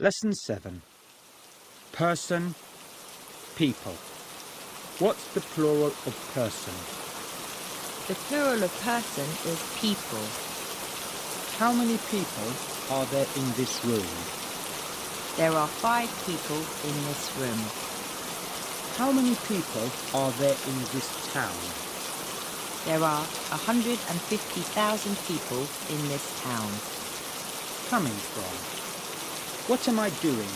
Lesson 7. Person, people. What's the plural of person? The plural of person is people. How many people are there in this room? There are 5 people in this room. How many people are there in this town? There are 150,000 people in this town. Coming from. What am I doing?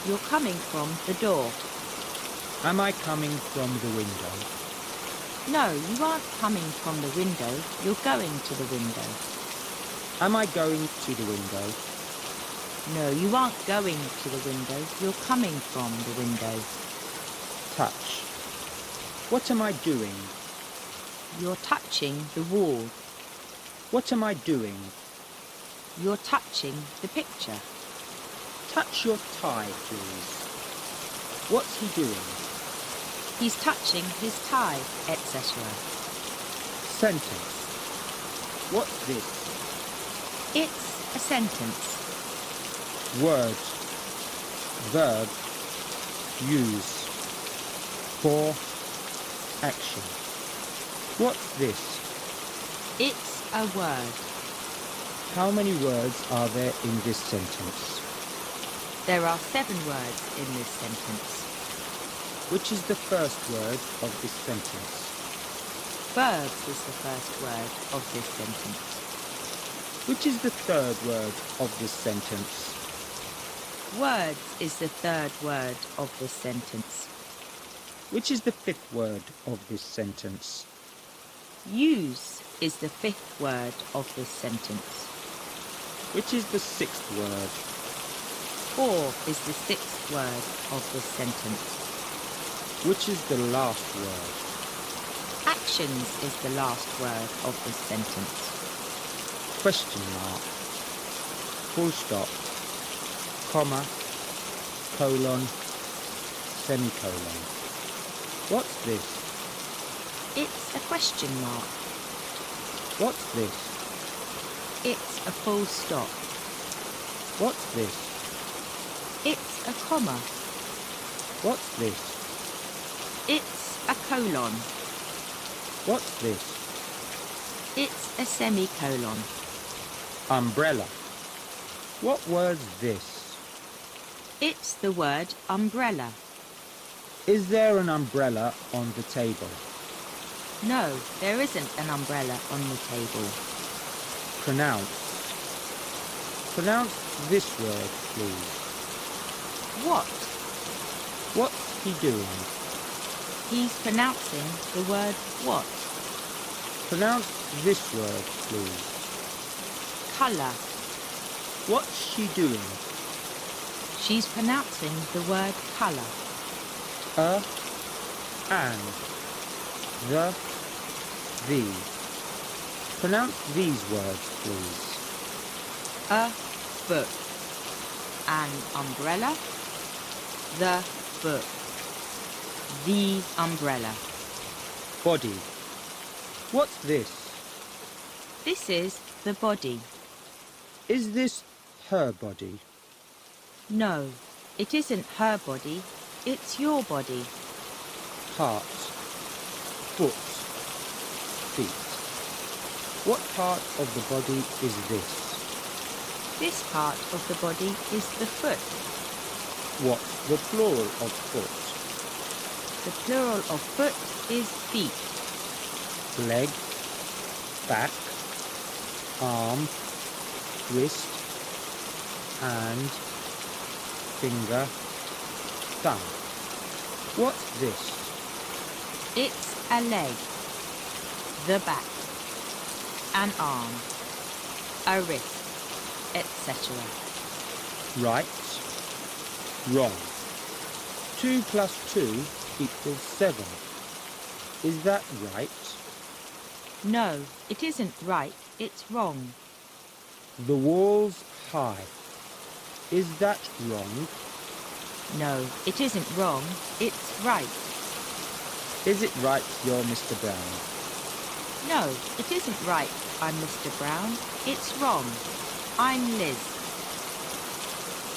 You're coming from the door. Am I coming from the window? No, you aren't coming from the window. You're going to the window. Am I going to the window? No, you aren't going to the window. You're coming from the window. Touch. What am I doing? You're touching the wall. What am I doing? You're touching the picture. Touch your tie, please. What's he doing? He's touching his tie, etc. Sentence. What's this? It's a sentence. Word. Verb. Use. For. Action. What's this? It's a word. How many words are there in this sentence? There are 7 words in this sentence. Which is the first word of this sentence? Verbs is the first word of this sentence. Which is the third word of this sentence? Words is the third word of this sentence. Which is the fifth word of this sentence? Use is the 5th word of this sentence. Which is the sixth word? For is the 6th word of this sentence. Which is the last word? Actions is the last word of this sentence. Question mark. Full stop. Comma. Colon. Semicolon. What's this? It's a question mark. What's this? It's a full stop. What's this? It's a comma. What's this? It's a colon. What's this? It's a semicolon. Umbrella. What word's this? It's the word umbrella. Is there an umbrella on the table? No, there isn't an umbrella on the table. Pronounce. Pronounce this word, please. What? What's he doing? He's pronouncing the word what. Pronounce this word, please. Colour. What's she doing? She's pronouncing the word colour. And, the, Pronounce these words, please. A book. An umbrella. The book. The umbrella. Body. What's this? This is the body. Is this her body? No, it isn't her body. It's your body. Heart. Foot. Feet. What part of the body is this? This part of the body is the foot. What's the plural of foot? The plural of foot is feet. Leg, back, arm, wrist, hand, finger, thumb. What's this? It's a leg, the back, an arm, a wrist, etc. Right, wrong. 2 plus 2 equals 7. Is that right? No, it isn't right, it's wrong. The wall's high. Is that wrong? No, it isn't wrong, it's right. Is it right you're Mr. Brown? No, it isn't right, I'm Mr. Brown. It's wrong. I'm Liz.